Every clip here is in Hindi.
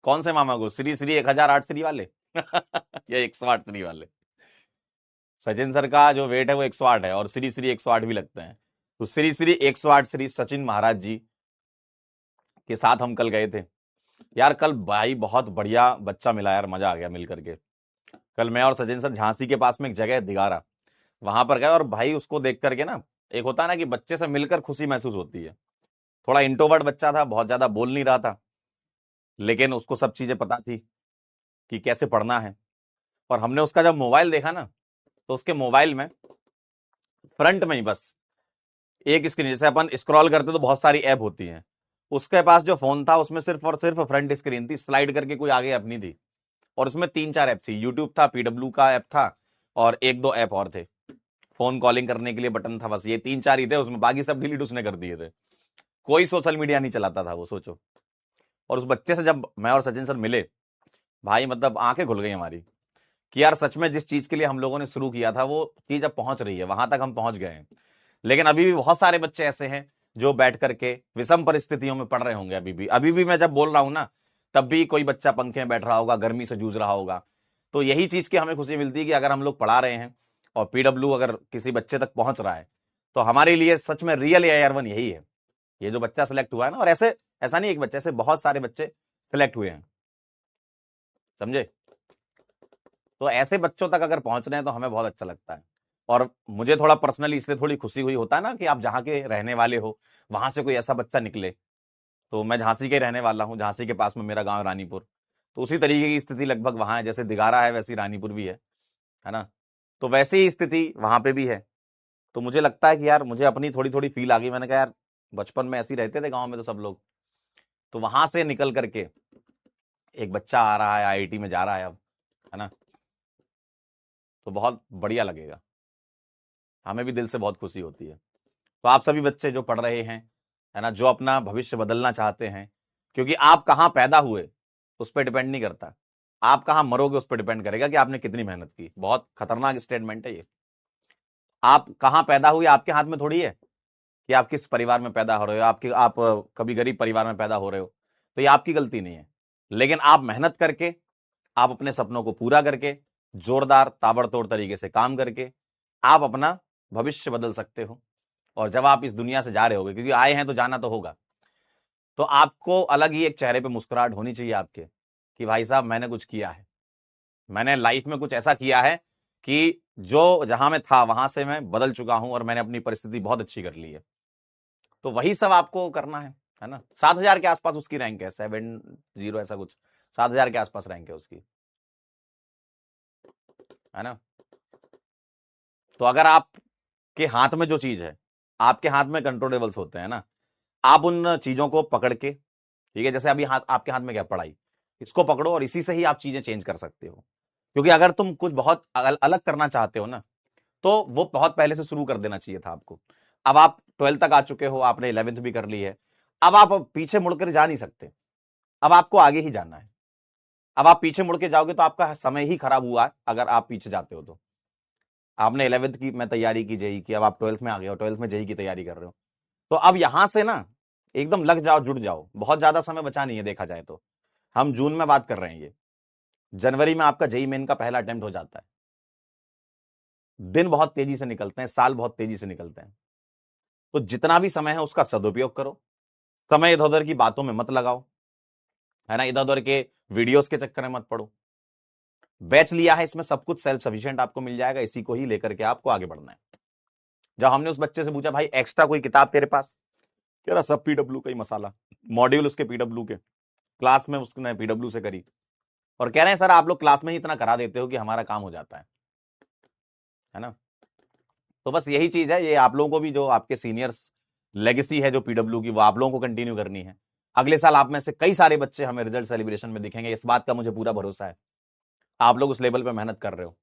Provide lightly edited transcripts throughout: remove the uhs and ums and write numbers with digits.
कौन से मामा को? श्री श्री 1008 श्री वाले या 108 श्री वाले? सचिन सर का जो वेट है वो 108 है और श्री श्री 108 भी लगते हैं। तो श्री श्री 108 श्री सचिन महाराज जी के साथ हम कल गए थे यार। कल भाई बहुत बढ़िया बच्चा मिला यार, मजा आ गया मिल करके। कल मैं और सचिन सर झांसी के पास में एक जगह है दिगारा, वहां पर गए और भाई उसको देख करके ना, एक होता है ना कि बच्चे से मिलकर खुशी महसूस होती है। थोड़ा इंट्रोवर्ट बच्चा था, बहुत ज्यादा बोल नहीं रहा था, लेकिन उसको सब चीजें पता थी कि कैसे पढ़ना है। और हमने उसका जब मोबाइल देखा ना, तो उसके मोबाइल में फ्रंट में ही बस एक स्क्रीन, जैसे अपन स्क्रॉल करते तो बहुत सारी ऐप होती हैं, उसके पास जो फोन था उसमें सिर्फ और सिर्फ फ्रंट स्क्रीन थी, स्लाइड करके कोई आगे ऐप नहीं थी। और उसमें 3-4 ऐप थी, यूट्यूब था, पीडब्ल्यू का ऐप था और 1-2 ऐप और थे। फोन कॉलिंग करने के लिए बटन था, बस ये 3-4 ही थे उसमें, बाकी सब डिलीट उसने कर दिए थे। कोई सोशल मीडिया नहीं चलाता था वो, सोचो। और उस बच्चे से जब मैं और सचिन सर मिले, भाई मतलब आंखें खुल गई हमारी कि यार सच में जिस चीज के लिए हम लोगों ने शुरू किया था वो चीज अब पहुंच रही है, वहां तक हम पहुंच गए हैं। लेकिन अभी भी बहुत सारे बच्चे ऐसे हैं जो बैठ करके विषम परिस्थितियों में पढ़ रहे होंगे। अभी भी मैं जब बोल रहा हूं ना, तब भी कोई बच्चा पंखे में बैठ रहा होगा, गर्मी से जूझ रहा होगा। तो यही चीज की हमें खुशी मिलती है कि अगर हम लोग पढ़ा रहे हैं और पीडब्ल्यू अगर किसी बच्चे तक पहुंच रहा है, तो हमारे लिए सच में रियल AIR1 यही है। ये जो बच्चा सिलेक्ट हुआ है ना, और ऐसे ऐसा नहीं एक बच्चे, ऐसे बहुत सारे बच्चे सिलेक्ट हुए हैं, समझे? तो ऐसे बच्चों तक अगर पहुंच रहे हैं तो हमें बहुत अच्छा लगता है। और मुझे थोड़ा पर्सनली इसलिए थोड़ी खुशी हुई, होता है ना कि आप जहां के रहने वाले हो वहां से कोई ऐसा बच्चा निकले। तो मैं झांसी के रहने वाला हूँ, झांसी के पास में मेरा गांव रानीपुर। तो उसी तरीके की स्थिति लगभग वहां है, जैसे दिगारा है वैसी रानीपुर भी है ना? तो वैसी ही स्थिति वहां पे भी है। तो मुझे लगता है कि यार मुझे अपनी थोड़ी थोड़ी फील आ गई। मैंने कहा यार बचपन में ऐसे ही रहते थे गाँव में तो सब लोग, तो वहां से निकल करके एक बच्चा आ रहा है, IIT में जा रहा है अब, है ना? तो बहुत बढ़िया लगेगा, हमें भी दिल से बहुत खुशी होती है। तो आप सभी बच्चे जो पढ़ रहे हैं, है ना, जो अपना भविष्य बदलना चाहते हैं, क्योंकि आप कहाँ पैदा हुए उस पर डिपेंड नहीं करता, आप कहाँ मरोगे उस पर डिपेंड करेगा कि आपने कितनी मेहनत की। बहुत खतरनाक स्टेटमेंट है ये। आप कहाँ पैदा हुए आपके हाथ में थोड़ी है कि आप किस परिवार में पैदा हो रहे हो, आप कभी गरीब परिवार में पैदा हो रहे हो, तो ये आपकी गलती नहीं है। लेकिन आप मेहनत करके, आप अपने सपनों को पूरा करके, जोरदार ताबड़तोड़ तरीके से काम करके आप अपना भविष्य बदल सकते हो। और जब आप इस दुनिया से जा रहे होगे, क्योंकि आए हैं तो जाना तो होगा, तो आपको अलग ही एक चेहरे पे मुस्कुराहट होनी चाहिए आपके, कि भाई साहब मैंने कुछ किया है, मैंने लाइफ में कुछ ऐसा किया है कि जो जहां मैं था वहां से मैं बदल चुका हूं और मैंने अपनी परिस्थिति बहुत अच्छी कर ली है। तो वही सब आपको करना है ना? 7,000 के आसपास उसकी रैंक है, 70 ऐसा कुछ, 7,000 के आसपास रैंक है उसकी, है ना? तो अगर आपके हाथ में जो चीज है, आपके हाथ में कंट्रोलेबल्स होते हैं ना, आप उन चीजों को पकड़ के, ठीक है, जैसे अभी आपके हाथ में क्या, पढ़ाई, इसको पकड़ो और इसी से ही आप चीजें चेंज कर सकते हो। क्योंकि अगर तुम कुछ बहुत अलग करना चाहते हो ना, तो वो बहुत पहले से शुरू कर देना चाहिए था आपको। अब आप 12th तक आ चुके हो, आपने 11th भी कर ली है, अब आप पीछे मुड़कर जा नहीं सकते, अब आपको आगे ही जाना है। अब आप पीछे मुड़ के जाओगे तो आपका समय ही खराब हुआ अगर आप पीछे जाते हो तो। आपने 11th की मैं तैयारी की जेई की, अब आप 12th में आ गए हो, 12th में जेई की तैयारी कर रहे हो, तो अब यहां से ना एकदम लग जाओ, जुड़ जाओ, बहुत ज्यादा समय बचा नहीं है देखा जाए तो। हम जून में बात कर रहे हैं, ये जनवरी में आपका जेई मेन का पहला अटेम्प्ट हो जाता है। दिन बहुत तेजी से निकलते हैं, साल बहुत तेजी से निकलते हैं। तो जितना भी समय है उसका सदुपयोग करो, समय इधर उधर की बातों में मत लगाओ, है ना, इधर उधर के वीडियोस के चक्कर में मत पड़ो। बैच लिया है, इसमें सब कुछ सेल्फ सफिशिएंट आपको मिल जाएगा, इसी को ही लेकर के आपको आगे बढ़ना है। जब हमने उस बच्चे से पूछा भाई एक्स्ट्रा कोई किताब तेरे पास, कह रहा सब पीडब्ल्यू का ही मसाला, मॉड्यूल उसके पीडब्ल्यू के, क्लास में उसने पीडब्ल्यू से करी। और कह रहे हैं सर आप लोग क्लास में ही इतना करा देते हो कि हमारा काम हो जाता है ना? तो बस यही चीज है, ये आप लोगों को भी, जो आपके सीनियर्स लेगेसी है जो पीडब्ल्यू की, वो आप लोगों को कंटिन्यू करनी है। अगले साल आप में से कई सारे बच्चे हमें रिजल्ट सेलिब्रेशन में दिखेंगे, इस बात का मुझे पूरा भरोसा है। आप लोग उस लेवल पे मेहनत कर रहे हो,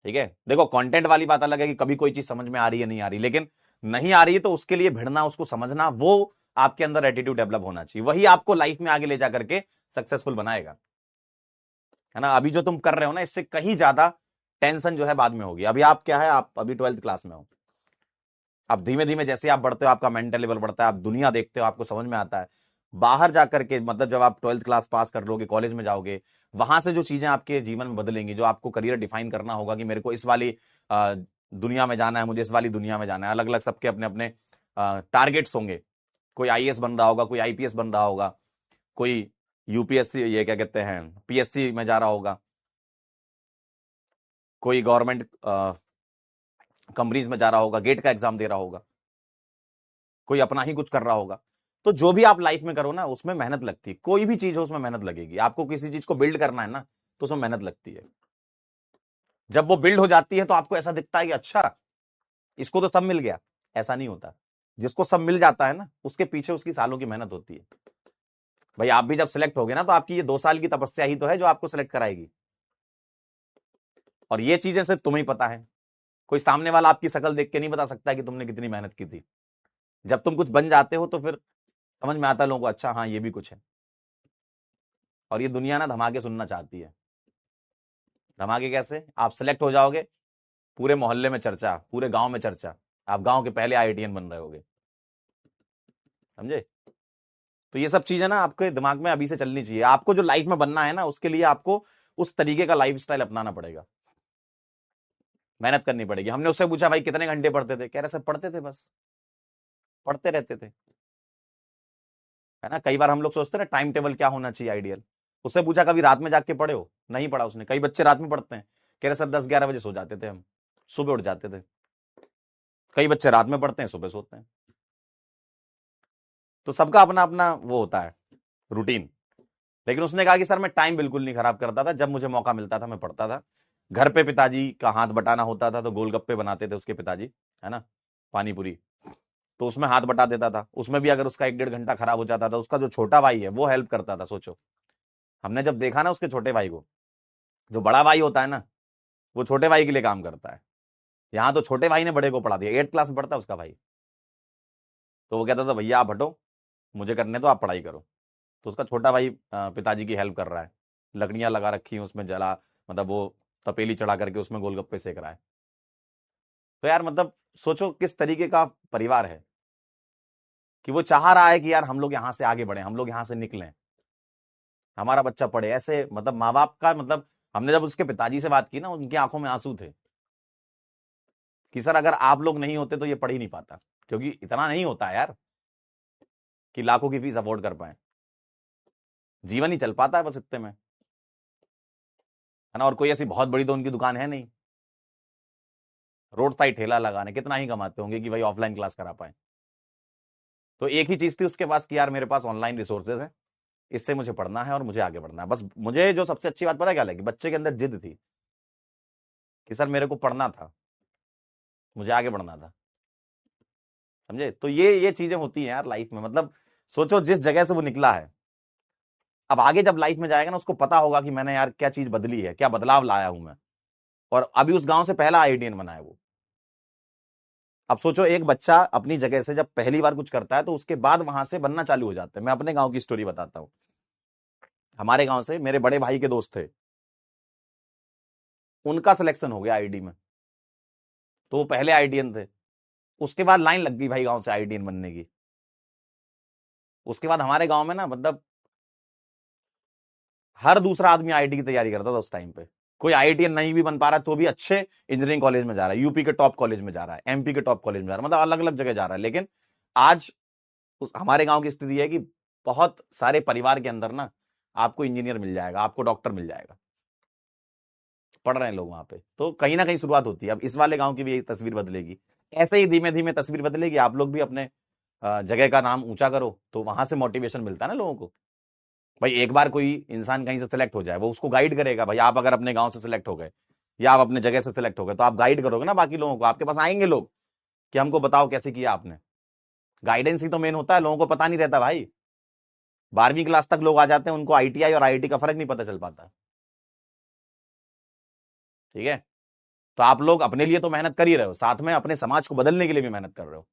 ठीक है? देखो कंटेंट वाली बात अलग है कि कभी कोई चीज समझ में आ रही है नहीं आ रही, लेकिन नहीं आ रही है तो उसके लिए भिड़ना, उसको समझना, वो आपके अंदर एटीट्यूड डेवलप होना चाहिए, वही आपको लाइफ में आगे ले जा करके सक्सेसफुल बनाएगा, है ना? अभी जो तुम कर रहे हो ना, इससे कहीं ज्यादा टेंशन जो है बाद में होगी। अभी आप क्या है, आप अभी 12th क्लास में हो, अब धीमे धीमे जैसे आप बढ़ते हो आपका मेंटल लेवल बढ़ता है, आप दुनिया देखते हो, आपको समझ में आता है, बाहर जाकर के, मतलब जब आप 12th क्लास पास कर लोगे, कॉलेज में जाओगे, वहां से जो चीजें आपके जीवन में बदलेंगी, जो आपको करियर डिफाइन करना होगा कि मेरे को इस वाली अ, दुनिया में जाना है, मुझे इस वाली दुनिया में जाना है। अलग अलग सबके अपने अपने टारगेट्स होंगे। कोई आईएएस बन रहा होगा, कोई आईपीएस बन रहा होगा, कोई यूपीएससी, ये क्या कहते हैं, पीएससी में जा रहा होगा, कोई गवर्नमेंट कंपनीज में जा रहा होगा, गेट का एग्जाम दे रहा होगा, कोई अपना ही कुछ कर रहा होगा। तो जो भी आप लाइफ में करो ना, उसमें मेहनत लगती है। कोई भी चीज हो उसमें मेहनत लगेगी। आपको किसी चीज को बिल्ड करना है ना, तो उसमें मेहनत लगती है। जब वो बिल्ड हो जाती है तो आपको ऐसा दिखता है कि अच्छा, इसको तो सब मिल गया। ऐसा नहीं होता। जिसको सब मिल जाता है ना, उसके पीछे उसकी सालों की मेहनत होती है। भाई आप भी जब सिलेक्ट हो गए ना, तो आपकी ये 2 साल की तपस्या ही तो है जो आपको सिलेक्ट कराएगी। और ये चीजें सिर्फ तुम्हें ही पता है। कोई सामने वाला आपकी शक्ल देख के नहीं बता सकता कि तुमने कितनी मेहनत की थी। जब तुम कुछ बन जाते हो तो फिर समझ में आता है लोगों को, अच्छा हाँ ये भी कुछ है। और ये दुनिया ना धमाके सुनना चाहती है। धमाके कैसे? आप सिलेक्ट हो जाओगे, पूरे मोहल्ले में चर्चा, पूरे गांव में चर्चा, आप गांव के पहले आईआईटीएन बन रहे होगे। समझे? तो ये सब चीजें ना आपके दिमाग में अभी से चलनी चाहिए। आपको जो लाइफ में बनना है ना, उसके लिए आपको उस तरीके का लाइफ स्टाइल अपनाना पड़ेगा। मेहनत करनी पड़ेगी। हमने उससे पूछा भाई कितने घंटे पढ़ते थे, कह रहे सब पढ़ते थे, बस पढ़ते रहते थे। है ना? कई बार हम लोग सोचते हैं ना टाइम टेबल क्या होना चाहिए आइडियल। उससे पूछा कभी रात में जाग के पढ़े हो? नहीं पढ़ा उसने। कई बच्चे रात में पढ़ते हैं, कह रहे सर 10-11 बजे सो जाते थे हम, सुबह उठ जाते थे। कई बच्चे रात में पढ़ते हैं, सुबह सोते हैं। तो सबका अपना अपना वो होता है रूटीन। लेकिन उसने कहा कि सर मैं टाइम बिल्कुल नहीं खराब करता था, जब मुझे मौका मिलता था मैं पढ़ता था। घर पे पिताजी का हाथ बटाना होता था तो गोलगप्पे बनाते थे उसके पिताजी, है ना, पानी पूरी, तो उसमें हाथ बटा देता था। उसमें भी अगर उसका 1-1.5 घंटा खराब हो जाता था, उसका जो छोटा भाई है वो हेल्प करता था। सोचो, हमने जब देखा ना उसके छोटे भाई को, जो बड़ा भाई होता है ना, वो छोटे भाई के लिए काम करता है। यहाँ तो छोटे भाई ने बड़े को पढ़ा दिया। 8th क्लास में पढ़ता है उसका भाई। तो वो कहता था भैया आप हटो, मुझे करने दो, आप पढ़ाई करो। तो उसका छोटा भाई पिताजी की हेल्प कर रहा है। लकड़ियां लगा रखी हैं उसमें, जला, मतलब वो तपेली चढ़ा करके उसमें गोलगप्पे सेक रहा है। तो यार मतलब सोचो किस तरीके का परिवार है कि वो चाह रहा है कि यार हम लोग यहाँ से आगे बढ़े, हम लोग यहाँ से निकलें, हमारा बच्चा पढ़े। ऐसे मतलब माँ बाप का मतलब, हमने जब उसके पिताजी से बात की ना, उनकी आंखों में आंसू थे कि सर अगर आप लोग नहीं होते तो ये पढ़ ही नहीं पाता। क्योंकि इतना नहीं होता है यार कि लाखों की फीस अफोर्ड कर पाए। जीवन ही चल पाता है बस इतने में, है ना। और कोई ऐसी बहुत बड़ी तो उनकी दुकान है नहीं। रोड साइड ठेला लगाने कितना ही कमाते होंगे कि भाई ऑफलाइन क्लास करा पाए। तो एक ही चीज थी उसके पास कि यार मेरे पास ऑनलाइन रिसोर्सेज है, इससे मुझे पढ़ना है और मुझे आगे बढ़ना है। बस मुझे जो सबसे अच्छी बात पता है क्या लगी? बच्चे के अंदर जिद थी कि सर मेरे को पढ़ना था, मुझे आगे बढ़ना था। समझे? तो ये चीजें होती हैं यार लाइफ में। मतलब सोचो जिस जगह से वो निकला है, अब आगे जब लाइफ में जाएगा ना, उसको पता होगा कि मैंने यार क्या चीज बदली है, क्या बदलाव लाया हूं मैं। और अभी उस गांव से पहला आईआईटीएन बना है वो। अब सोचो एक बच्चा अपनी जगह से जब पहली बार कुछ करता है तो उसके बाद वहां से बनना चालू हो जाता है। मैं अपने गांव की स्टोरी बताता हूं। हमारे गांव से मेरे बड़े भाई के दोस्त थे, उनका सिलेक्शन हो गया आईडी में, तो वो पहले आईआईटीएन थे। उसके बाद लाइन लग गई भाई गांव से आईआईटीएन बनने की। उसके बाद हमारे गांव में ना, मतलब हर दूसरा आदमी आईआईटी की तैयारी करता था उस टाइम पे। कोई आईआईटीएन नहीं भी बन पा रहा तो भी अच्छे इंजीनियरिंग कॉलेज में जा रहा है, यूपी के टॉप कॉलेज में जा रहा है, एमपी के टॉप कॉलेज में जा रहा है, मतलब अलग अलग जगह जा रहा है। लेकिन आज हमारे गांव की स्थिति है कि बहुत सारे परिवार के अंदर ना आपको इंजीनियर मिल जाएगा, आपको डॉक्टर मिल जाएगा, पढ़ रहे हैं लोग वहां पे। तो कहीं ना कहीं शुरुआत होती है। अब इस वाले गांव की भी एक तस्वीर बदलेगी। ऐसे ही धीमे धीमे तस्वीर बदलेगी। आप लोग भी अपने जगह का नाम ऊंचा करो, तो वहां से मोटिवेशन मिलता है ना लोगों को। भाई एक बार कोई इंसान कहीं से सिलेक्ट हो जाए, वो उसको गाइड करेगा। भाई आप अगर अपने गांव से सिलेक्ट हो गए या आप अपने जगह से सिलेक्ट हो गए, तो आप गाइड करोगे ना बाकी लोगों को। आपके पास आएंगे लोग कि हमको बताओ कैसे किया आपने। गाइडेंस ही तो मेन होता है। लोगों को पता नहीं रहता भाई। 12वीं क्लास तक लोग आ जाते हैं, उनको आईटीआई और आईआईटी का फर्क नहीं पता चल पाता। ठीक है? तो आप लोग अपने लिए तो मेहनत कर ही रहे हो, साथ में अपने समाज को बदलने के लिए भी मेहनत कर रहे हो।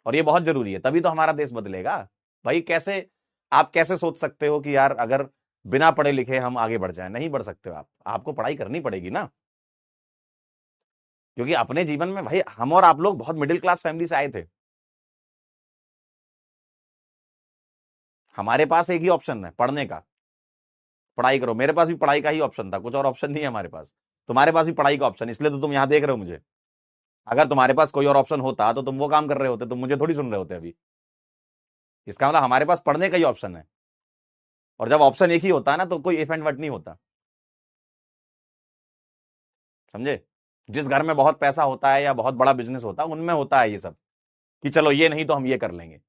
और ये बहुत जरूरी है, तभी तो हमारा देश बदलेगा। भाई कैसे, आप कैसे सोच सकते हो कि यार अगर बिना पढ़े लिखे हम आगे बढ़ जाएं? नहीं बढ़ सकते हो आप। आपको पढ़ाई करनी पड़ेगी ना। क्योंकि अपने जीवन में भाई हम और आप लोग बहुत मिडिल क्लास फैमिली से आए थे। हमारे पास एक ही ऑप्शन है पढ़ने का, पढ़ाई करो। मेरे पास भी पढ़ाई का ही ऑप्शन था, कुछ और ऑप्शन नहीं है हमारे पास। तुम्हारे पास भी पढ़ाई का ऑप्शन, इसलिए तो तुम यहां देख रहे हो मुझे। अगर तुम्हारे पास कोई और ऑप्शन होता तो तुम वो काम कर रहे होते, तुम मुझे थोड़ी सुन रहे होते अभी। इसका मतलब हमारे पास पढ़ने का ही ऑप्शन है, और जब ऑप्शन एक ही होता है ना तो कोई इफ एंड बट नहीं होता, समझे। जिस घर में बहुत पैसा होता है या बहुत बड़ा बिजनेस होता है उनमें होता है ये सब, कि चलो ये नहीं तो हम ये कर लेंगे।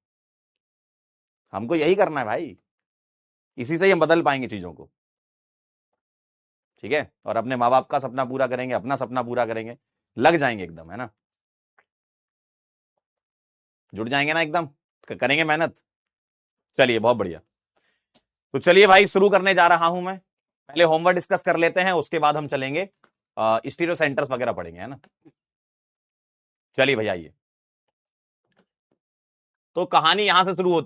हमको यही करना है भाई, इसी से ही हम बदल पाएंगे चीजों को, ठीक है। और अपने माँ बाप का सपना पूरा करेंगे, अपना सपना पूरा करेंगे, लग जाएंगे एकदम, है ना, जुड़ जाएंगे ना एकदम, करेंगे मेहनत। चलिए बहुत बढ़िया। तो चलिए भाई शुरू करने जा रहा हूं मैं। पहले होमवर्क डिस्कस कर लेते हैं, उसके बाद हम चलेंगे स्टीरियो सेंटर्स वगैरह पढ़ेंगे, है ना। चलिए भैया आइए। तो कहानी यहां से शुरू होती